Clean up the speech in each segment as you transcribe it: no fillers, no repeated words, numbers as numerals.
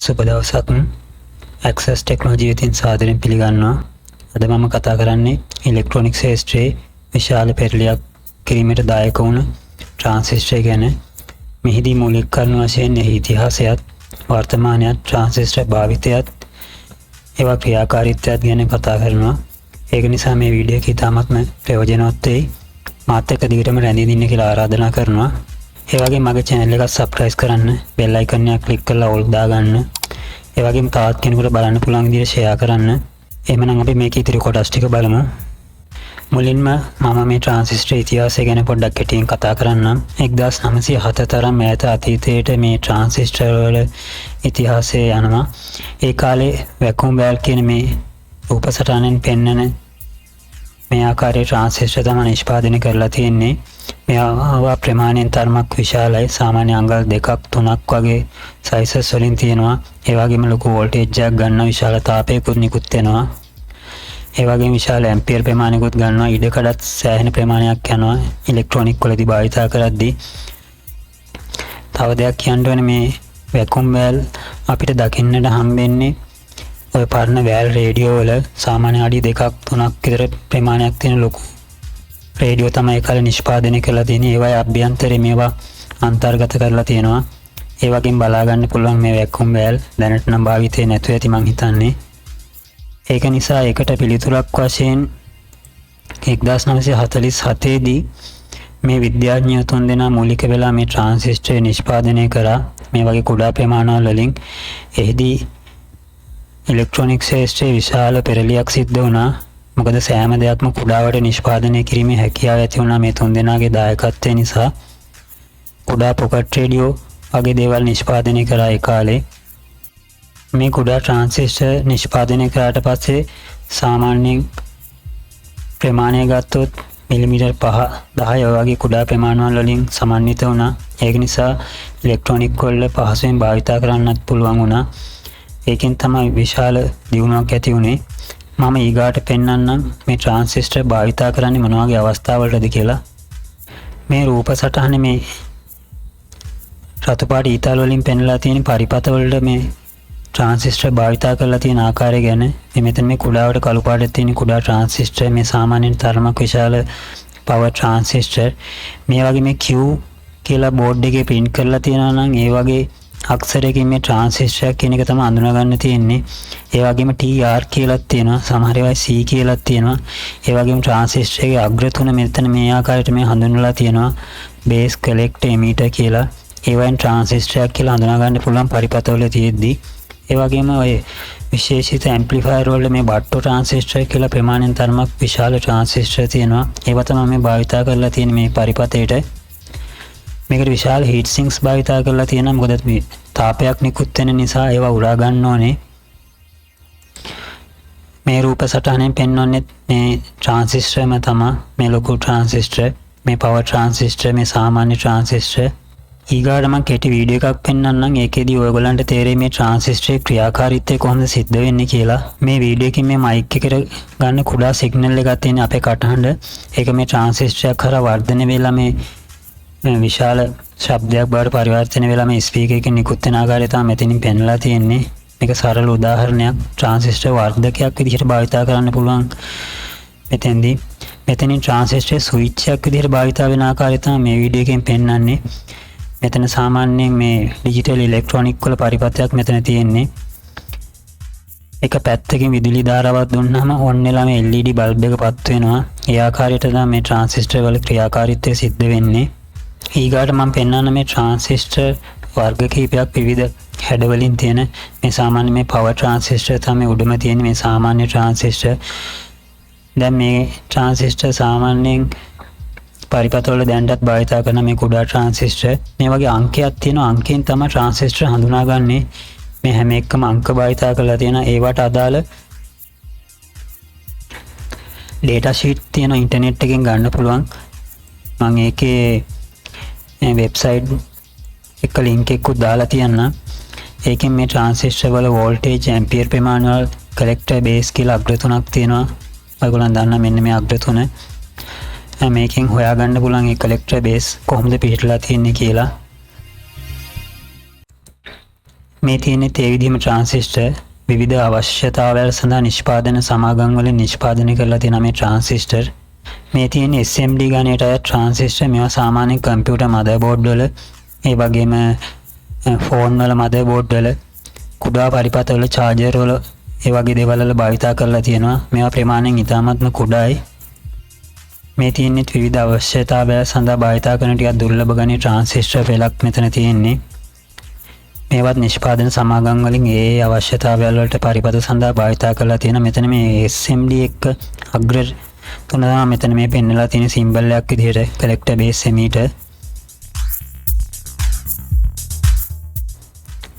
සුබ දවසක්. Access technology වෙතින් සාදරයෙන් පිළිගන්නවා. අද මම කතා කරන්නේ ඉලෙක්ට්‍රොනික ක්ෂේත්‍රයේ විශාල පෙරලියක් කිරීමට දායක වුණ ට්‍රාන්සිස්ටර් ගැන. මෙහිදී මූලික කරුණු වශයෙන් එහි ඉතිහාසයත්, වර්තමානයත්, ට්‍රාන්සිස්ටර් භාවිතයත්, ඒවා ක්‍රියාකාරීත්වයත් ගැන කතා කරනවා. ඒක නිසා මේ වීඩියෝ එක ඉතාමත්ම ප්‍රයෝජනවත් වෙයි. මාත් එක්ක දිගටම රැඳී ඉන්න කියලා ආරාධනා කරනවා. ඒ වගේම මගේ channel එක subscribe කරන්න, bell icon එක click කරලා all දාගන්න. ඒ වගේම තවත් කෙනෙකුට බලන්න පුළුවන් විදිහට share කරන්න. එහෙමනම් අපි මේකේ ඉතිරි කොටස් ටික බලමු. මුලින්ම මම මේ ට්‍රාන්සිස්ටර් ඉතිහාසය ගැන පොඩ්ඩක් කෙටියෙන් කතා කරන්නම්. 1907 තරම් ඈත අතීතයේට මේ ට්‍රාන්සිස්ටර් වල ඉතිහාසය යනවා. ඒ කාලේ වැකුම් වැල් කියන මේ රූපසටහනෙන් පෙන්වන මේ ආකාරයේ ට්‍රාන්සිස්ටර් තමයි නිෂ්පාදනය කරලා තියෙන්නේ. මේවා ප්‍රමාණයෙන් තරමක් විශාලයි. සාමාන්‍ය අංගල් 2ක් 3ක් වගේ සයිසස් වලින් තියෙනවා. ඒ වගේම ලොකු වෝල්ටේජ් එකක් ගන්න විශාල තාපයකුත් නිකුත් වෙනවා. ඒ වගේම විශාල ඇම්පියර් ප්‍රමාණයකුත් ගන්නවා. ඉඩකඩත් සෑහෙන ප්‍රමාණයක් යනවා ඉලෙක්ට්‍රොනික වලදී භාවිතා කරද්දී. තව දෙයක් කියන්න ඕනේ, මේ වැකුම් වැල් අපිට දකින්නට හම්බෙන්නේ ඔය පරණ වැල් රේඩියෝ වල සාමාන්‍ය අඩි 2ක් 3ක් විතර ප්‍රමාණයක් තියෙන ලොකු රේඩියෝ තමයි ඒ කාලේ නිෂ්පාදනය කරලා තියෙන්නේ. ඒවයි අභ්‍යන්තරේ මේවා අන්තර්ගත කරලා තියෙනවා. ඒ වගේම බලා ගන්න පුළුවන් මේ වැකුම් වැල් දැනට නම් භාවිතේ නැතුව ඇති මං හිතන්නේ. ඒක නිසා ඒකට පිළිතුරක් වශයෙන් 1947 දී මේ විද්‍යාඥයෝ තුන්දෙනා මූලික වෙලා මේ ට්‍රාන්සිස්ටර් නිෂ්පාදනය කරා. මේ වගේ කුඩා ප්‍රමාණවල වලින් එහිදී ඉලෙක්ට්‍රොනික ක්ෂේත්‍රයේ විශාල පෙරලියක් සිද්ධ වුණා. මොකද සෑම දෙයක්ම කුඩාවට නිෂ්පාදනය කිරීමේ හැකියාව ඇති වුණා මේ තුන්දෙනාගේ දායකත්වය නිසා. කුඩා පොකට් රේඩියෝ වගේ දේවල් නිෂ්පාදනය කරා ඒ කාලේ. මේ කුඩා ට්‍රාන්සිස්ටර් නිෂ්පාදනය කරාට පස්සේ සාමාන්‍යයෙන් ප්‍රමාණය ගත්තොත් මිලිමීටර් 5-10 වගේ කුඩා ප්‍රමාණවල වලින් සමන්විත වුණා. ඒක නිසා ඉලෙක්ට්‍රොනික වල පහසුවෙන් භාවිතා කරන්නත් පුළුවන් වුණා. ඒකෙන් තමයි විශාල දියුණුවක් ඇති වුණේ. මම ඊගාට පෙන්වන්නම් මේ ට්‍රාන්සිස්ටර් භාවිතා කරන්නේ මොන වගේ අවස්ථාවලටද කියලා. මේ රූප සටහනේ මේ රතු පාට ඊතල වලින් පෙන්වලා තියෙන පරිපත වලට මේ ට්‍රාන්සිස්ටර් භාවිතා කරලා තියෙන ආකාරය ගැන. මෙතන මේ කුඩාවට කළු පාටේ තියෙන කුඩා ට්‍රාන්සිස්ටර් මේ සාමාන්‍යයෙන් තරමක් විශාල පවර් ට්‍රාන්සිස්ටර්. මේ වගේ මේ Q කියලා බෝඩ් එකේ print කරලා තියෙනවා නම් ඒ වගේ අක්ෂරයකින් මේ ට්‍රාන්සිස්ටර් කියන එක තමයි අඳුනා ගන්න තියෙන්නේ. ඒ වගේම TR කියලාත් තියෙනවා. සමහර ඒවා C කියලාත් තියෙනවා. ඒ වගේම ට්‍රාන්සිස්ටරයේ අග්‍ර තුන මෙතන මේ ආකාරයට මේ හඳුන්වලා තියෙනවා. බේස්, කලෙක්ට්, එමීටර් කියලා. ඒවෙන් ට්‍රාන්සිස්ටර් කියලා හඳුනා ගන්න පුළුවන් පරිපතවල තියෙද්දි. ඒ වගේම ඔය විශේෂිත ඇම්ප්ලිෆයර් වල මේ බට්ටෝ ට්‍රාන්සිස්ටර් කියලා ප්‍රමාණයෙන් තරමක් විශාල ට්‍රාන්සිස්ටර් තියෙනවා. ඒවා තමයි මේ භාවිතා කරලා තියෙන මේ පරිපතේට. මේකට විශාල හීට් සින්ක්ස් භාවිතා කරලා තියෙනවා. මොකද මේ තාපයක් නිකුත් වෙන නිසා ඒවා උරා ගන්න ඕනේ. මේ රූප සටහනෙන් පෙන්වන්නේ මේ ට්‍රාන්සිස්ටර්ම තමයි. මේ ලොකු ට්‍රාන්සිස්ටර්, මේ පවර් ට්‍රාන්සිස්ටර්, මේ සාමාන්‍ය ට්‍රාන්සිස්ටර්. ඊගාට මම කෙටි වීඩියෝ එකක් පෙන්වන්නම්. ඒකෙදී ඔයගොල්ලන්ට තේරෙයි මේ ට්‍රාන්සිස්ටරේ ක්‍රියාකාරීත්වය කොහොමද සිද්ධ වෙන්නේ කියලා. මේ වීඩියෝ එකකින් මේ මයික් එකට ගන්න කුඩා සිග්නල් එකක් තියෙන අපේ කටහඬ. ඒක මේ ට්‍රාන්සිස්ටර් කරා වර්ධනය වෙලා මේ විශාල ශබ්දයක් බවට පරිවර්තනය වෙලා මේ ස්පීකර් එකකින් නිකුත් වෙන ආකාරය තමයි මෙතනින් පෙන්වලා තියෙන්නේ. මේක සරල උදාහරණයක්. ට්‍රාන්සිස්ටර් වර්ධකයක් විදිහට භාවිතා කරන්න පුළුවන්. මෙතනින් ට්‍රාන්සිස්ටර් ස්විච් එකක් විදිහට භාවිතා වෙන ආකාරය තමයි මේ වීඩියෝ එකෙන් පෙන්වන්නේ. මෙතන සාමාන්‍යයෙන් මේ ඩිජිටල් ඉලෙක්ට්‍රොනික වල පරිපතයක් මෙතන තියෙන්නේ. එක පැත්තකින් විදුලි ධාරාවක් දුන්නාම ඔන් වෙලා මේ LED බල්බ් එක පත් වෙනවා. ඒ ආකාරයට තමයි මේ ට්‍රාන්සිස්ටර් වල ක්‍රියාකාරීත්වය සිද්ධ වෙන්නේ. ඊගාට මම පෙන්වන්න මේ ට්‍රාන්සිස්ටර් වර්ග කිහිපයක් විවිධ හැඩවලින් තියෙන. මේ සාමාන්‍ය මේ පවර් ට්‍රාන්සිස්ටර් තමයි උඩම තියෙන මේ සාමාන්‍ය ට්‍රාන්සිස්ටර්. දැන් මේ ට්‍රාන්සිස්ටර් සාමාන්‍යයෙන් පරිපතවල දැනටත් භාවිතා කරන මේ කුඩා ට්‍රාන්සිස්ටර්. මේ වගේ අංකයක් තියෙනවා. අංකයෙන් තමයි ට්‍රාන්සිස්ටර් හඳුනාගන්නේ. මේ හැම එකම අංක භාවිතා කරලා තියෙන. ඒවට අදාළ ඩේටා ෂීට් තියෙන ඉන්ටර්නෙට් එකෙන් ගන්න පුළුවන්. මම ඒකේ වෙබ්සයිට් එක ලින්ක් එකක් දාලා තියන්න. ඒකෙන් මේ ට්‍රාන්සිස්ටර් වල වෝල්ටේජ්, ඇම්පියර් ප්‍රමාණවල, කලෙක්ටර්, බේස් කියලා අග්‍ර තුනක් තියෙනවා. ඔයගොල්ලන් දන්නා මෙන්න මේ අග්‍ර තුන. මේකෙන් හොයාගන්න පුළුවන් ඒ කලෙක්ටර් බේස් කොහොමද පිහිටලා තියෙන්නේ කියලා. මේ තියෙන්නේ ඒ විදිහම ට්‍රාන්සිස්ටර් විවිධ අවශ්‍යතාවයන් සඳහා නිෂ්පාදන සමාගම් වලින් නිෂ්පාදනය කරලා තියෙන මේ ට්‍රාන්සිස්ටර් මේ තියෙන SMD ගණයට අයත් ට්‍රාන්සිස්ටර් මේවා සාමාන්‍යයෙන් කම්පියුටර් මදර්බෝඩ් වල ඒ වගේම ෆෝන් වල මදර්බෝඩ් වල කුඩා පරිපථ වල චාර්ජර් වල ඒ වගේ දේවල් වල භාවිතා කරලා තියෙනවා. මේවා ප්‍රමාණයෙන් ඉතාමත්ම කුඩායි. මේ තියෙන්නේ විවිධ අවශ්‍යතාවයන් සඳහා භාවිතා කරන ටිකක් දුර්ලභ ගණයේ ට්‍රාන්සිස්ටර් පෙළක් මෙතන තියෙන්නේ. මේවත් නිෂ්පාදන සමාගම් වලින් ඒ අවශ්‍යතාවයන් වලට පරිපථ සඳහා භාවිතා කරලා තියෙන. මෙතන මේ SMD එක අග්‍ර තුන තමයි මෙතන මේ පෙන්නලා තියෙන සිම්බල් එකක් විදිහට collector base emitter.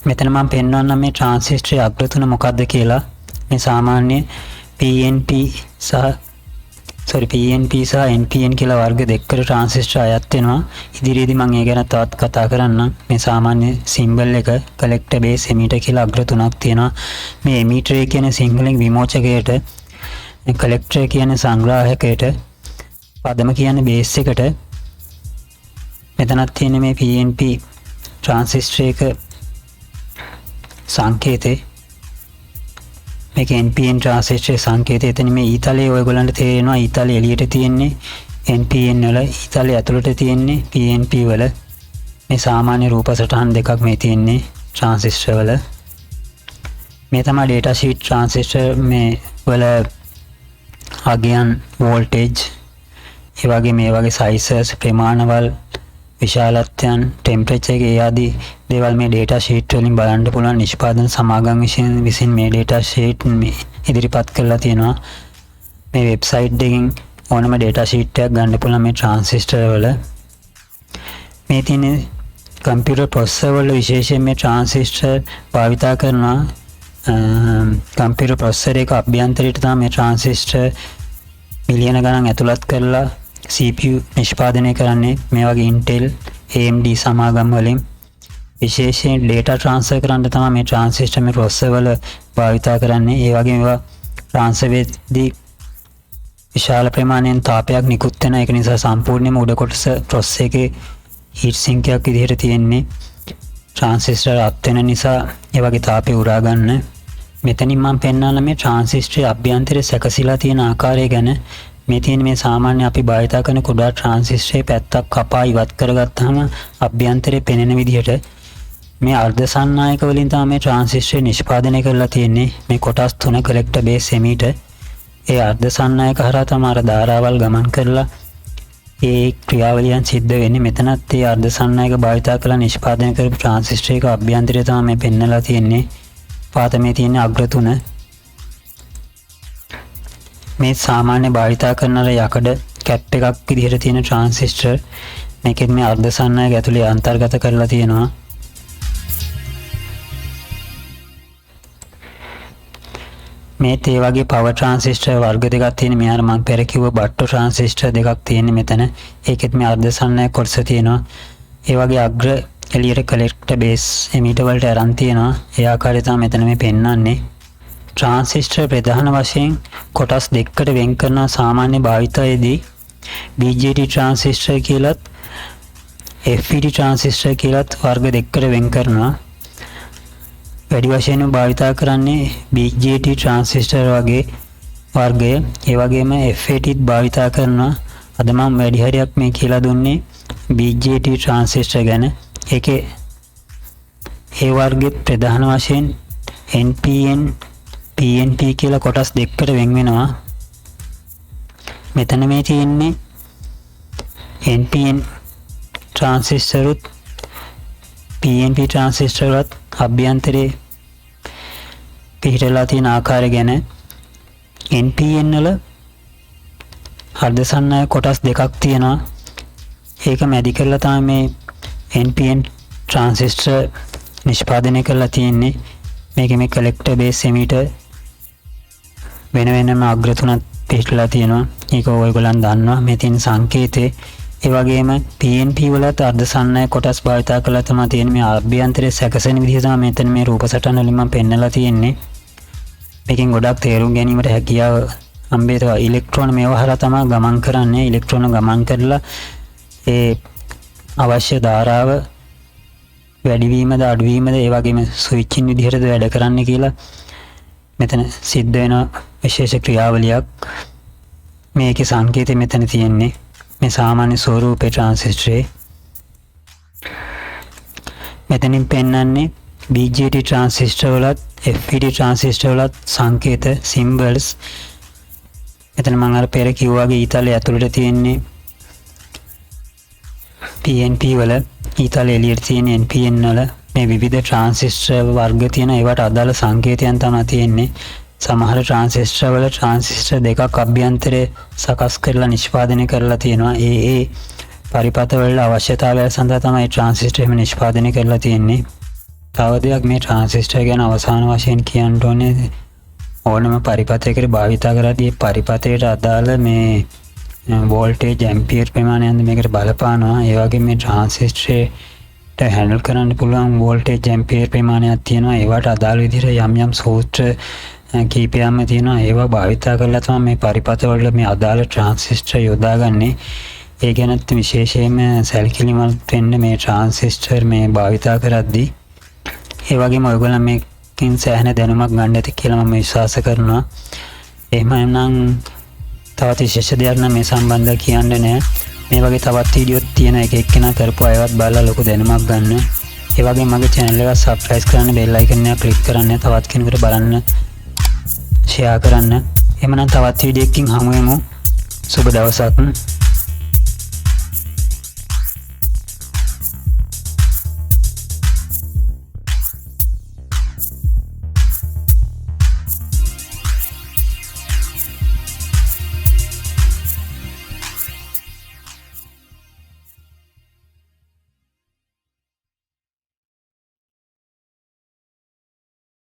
මෙතන මම පෙන්වන්නම් මේ ට්‍රාන්සිස්ටරේ අග්‍ර තුන මොකක්ද කියලා. මේ සාමාන්‍ය PNP සහ NPN කියලා වර්ග දෙකකට ට්‍රාන්සිස්ටර් අයත් වෙනවා. ඉදිරියේදී මම ඒ ගැන තවත් කතා කරන්නම්. මේ සාමාන්‍ය සිම්බල් එක collector base emitter කියලා අග්‍ර තුනක් තියෙනවා. මේ emitter කියන්නේ සිංහලෙන් විමෝචකයට, collector කියන්නේ සංග්‍රාහකයට, පදම කියන්නේ base එකට. මෙතනත් තියෙන මේ PNP ට්‍රාන්සිස්ටර් එක සංකේතේ, මේක NPN ට්‍රාන්සිස්ටර් සංකේතය. එතන මේ ඊතලයේ ඔයගොල්ලන්ට තේරෙනවා ඊතලයේ එළියට තියෙන්නේ NPN වල, ඊතලයේ ඇතුළට තියෙන්නේ PNP වල. මේ සාමාන්‍ය රූප සටහන් දෙකක් මේ තියෙන්නේ ට්‍රාන්සිස්ටර් වල. මේ තමයි data sheet ට්‍රාන්සිස්ටර් මේ වල අගයන්, වෝල්ටේජ්, ඒ වගේ මේ වගේ sizes, ප්‍රමාණවල, විශාලත්වයන්, ටෙම්පරේචර් එක ආදී දේවල් මේ data sheet වලින් බලන්න පුළුවන්. නිෂ්පාදන සමාගම් විසින් මේ data sheet ඉදිරිපත් කරලා තියෙනවා. මේ වෙබ්සයිට් එකකින් ඕනම data sheet එකක් ගන්න පුළුවන් මේ ට්‍රාන්සිස්ටර් වල. මේ තියෙන කම්පියුටර් ප්‍රොසෙසර් වල විශේෂයෙන් මේ ට්‍රාන්සිස්ටර් භාවිතා කරනවා. කම්පියුටර් ප්‍රොසෙසර් එක අභ්‍යන්තරයට තමයි මේ ට්‍රාන්සිස්ටර් මිලියන ගණන් ඇතුළත් කරලා CPU නිෂ්පාදනය කරන්නේ. මේ වගේ Intel, AMD සමාගම් වලින් විශේෂයෙන් data transfer කරන්න තමයි මේ ට්‍රාන්සිස්ටර් මේ ප්‍රොසෙසර් වල භාවිතා කරන්නේ. ඒ වගේම ඒවා transfer වෙද්දී විශාල ප්‍රමාණයෙන් තාපයක් නිකුත් වෙන එක නිසා සම්පූර්ණයෙන්ම උඩ කොටස ප්‍රොසෙසර් එකේ heat sink එකක් විදිහට තියෙන්නේ. ට්‍රාන්සිස්ටර් අත් වෙන නිසා ඒ වගේ තාපය උරා ගන්න. මෙතනින් මම පෙන්නන මේ ට්‍රාන්සිස්ටරේ අභ්‍යන්තරයේ සැකසීලා තියෙන ආකාරය ගැන. මේ තියෙන මේ සාමාන්‍ය අපි භාවිතා කරන කුඩා ට්‍රාන්සිස්ටරේ පැත්තක් කපා ඉවත් කරගත්තාම අභ්‍යන්තරයේ පෙනෙන විදිහට මේ අර්ධ සන්නායක වලින් තමයි මේ ට්‍රාන්සිස්ටරේ නිෂ්පාදනය කරලා තියෙන්නේ. මේ කොටස් තුන collector base emitter. ඒ අර්ධ සන්නායක හරහා තමයි අර ධාරාවල් ගමන් කරලා ඒ ක්‍රියාවලියන් සිද්ධ වෙන්නේ. මෙතනත් ඒ අර්ධ සන්නායක භාවිතා කරලා නිෂ්පාදනය කරපු ට්‍රාන්සිස්ටර් එක අභ්‍යන්තරයේ තමයි මේ පෙන්නලා තියෙන්නේ. පාත මේ තියෙන අග්‍ර තුන. මේ සාමාන්‍ය භාවිතා කරන අර යකඩ කැප් එකක් විදිහට තියෙන ට්‍රාන්සිස්ටර්. මේකෙත් මේ අර්ධ සන්නායක ඇතුලේ අන්තර්ගත කරලා තියෙනවා. මේ තේ වගේ පවර් ට්‍රාන්සිස්ටර් වර්ග දෙකක් තියෙන. මෙහාර මම පෙර කිව්ව බට්ටු ට්‍රාන්සිස්ටර් දෙකක් තියෙන්නේ මෙතන. ඒකෙත් මේ අර්ධ සන්නායක කොටස තියෙනවා. ඒ වගේ අග්‍ර එළියට collector base emitter වලට අරන් තියෙනවා. ඒ ආකාරය තමයි මෙතන මේ පෙන්වන්නේ. ට්‍රාන්සිස්ටර් ප්‍රධාන වශයෙන් කොටස් දෙකකට වෙන් කරන සාමාන්‍ය භාවිතයේදී BJT ට්‍රාන්සිස්ටර් කියලත් FET ට්‍රාන්සිස්ටර් කියලත් වර්ග දෙකකට වෙන් කරනවා. වැඩි වශයෙන්ම භාවිතා කරන්නේ BJT ට්‍රාන්සිස්ටර් වගේ වර්ගය. ඒ වගේම FET භාවිතා කරනවා. අද මම වැඩි හරියක් මේ කියලා දුන්නේ BJT ට්‍රාන්සිස්ටර් ගැන. ඒකේ ඒ වර්ගයේ ප්‍රධාන වශයෙන් NPN, PNP කියලා කොටස් දෙකකට වෙන් වෙනවා. මෙතන මේ තියෙන්නේ NPN ට්‍රාන්සිස්ටරුත් PNP ට්‍රාන්සිස්ටරුත් අභ්‍යන්තරයේ පිහිටලා තියෙන ආකාරය ගැන. NPN වල අර්ධ සන්නායක කොටස් දෙකක් තියෙනවා. ඒක මැදි කරලා තමයි මේ NPN ට්‍රාන්සිස්ටර් නිෂ්පාදනය කරලා තියෙන්නේ. මේක මේ collector base emitter වෙන වෙනම අග්‍ර තුනක් පිටලා තියෙනවා. ඒක ඔයගොල්ලන් දන්නවා. මේ තියෙන සංකේතේ. ඒ වගේම PNP වලත් අර්ධ සන්නායක කොටස් භාවිතා කරලා තමයි තියෙන්නේ. මේ අභ්‍යන්තරයේ සැකසෙන විදිහ තමයි මෙතන මේ රූප සටහන වලින් මම පෙන්නලා තියෙන්නේ. මේකෙන් ගොඩක් තේරුම් ගැනීමට හැකියාව හම්බෙනවා. ඉලෙක්ට්‍රෝන මේවා හරහා තමයි ගමන් කරන්නේ. ඉලෙක්ට්‍රෝන ගමන් කරලා ඒ අවශ්‍ය ධාරාව වැඩිවීමද අඩුවීමද ඒ වගේම ස්විචින් විදිහටද වැඩ කරන්නේ කියලා මෙතන සිද්ධ වෙන විශේෂ ක්‍රියාවලියක්. මේකේ සංකේතය මෙතන තියෙන්නේ මේ සාමාන්‍ය ස්වරූපේ ට්‍රාන්සිස්ටරේ. මෙතනින් පෙන්වන්නේ BJT ට්‍රාන්සිස්ටර් වලත් FET ට්‍රාන්සිස්ටර් වලත් සංකේත symbols. මෙතන මම අර පෙර කිව්වා වගේ ඊතලයේ ඇතුළට තියෙන්නේ PNP වල, ඊතලයේ එළියට තියෙන NPN වල මේ විවිධ ට්‍රාන්සිස්ටර් වර්ග තියෙන ඒවට අදාළ සංකේතයන් තමයි තියෙන්නේ. සමහර ට්‍රාන්සිස්ටර් වල ට්‍රාන්සිස්ටර් දෙකක් අභ්‍යන්තරේ සකස් කරලා නිෂ්පාදනය කරලා තියෙනවා. ඒ පරිපථ වල අවශ්‍යතාවය සඳහා තමයි ට්‍රාන්සිස්ටර් එහෙම නිෂ්පාදනය කරලා තියෙන්නේ. තව දෙයක් මේ ට්‍රාන්සිස්ටර් ගැන අවසාන වශයෙන් කියන්න ඕනේ ඕනම පරිපථයකට භාවිතා කරද්දී පරිපථයට අදාළ මේ වෝල්ටේජ් ඇම්පියර් ප්‍රමාණයන් මේකට බලපානවා. ඒ වගේම මේ ට්‍රාන්සිස්ටරේට හැන්ඩල් කරන්න පුළුවන් වෝල්ටේජ් ඇම්පියර් ප්‍රමාණයක් තියෙනවා. ඒවට අදාළ විදිහට යම් සූත්‍ර කීපයක්ම තියෙනවා. ඒවා භාවිතා කරලා තමයි මේ පරිපථවල මේ අදාළ ට්‍රාන්සිස්ටර් යොදාගන්නේ. ඒ ගැනත් විශේෂයෙන්ම සැලකිලිමත් වෙන්න මේ ට්‍රාන්සිස්ටර් මේ භාවිතා කරද්දී. ඒ වගේම ඔයගොල්ලෝ මේකෙන් සෑහෙන දැනුමක් ගන්න ඇති කියලා මම විශ්වාස කරනවා. එහෙනම් තවත් විශේෂ දෙයක් නම් මේ සම්බන්ධව කියන්න නෑ. මේ වගේ තවත් වීඩියෝත් තියෙන එක එක්කෙනා කරපු අයවත් බලලා ලොකු දැනුමක් ගන්න. ඒ වගේම මගේ channel එක subscribe කරන්න, bell icon එක click කරන්න, තවත් කෙනෙකුට බලන්න share කරන්න. එහෙනම් තවත් වීඩියෝ එකකින් හමු වෙමු. සුබ දවසක්.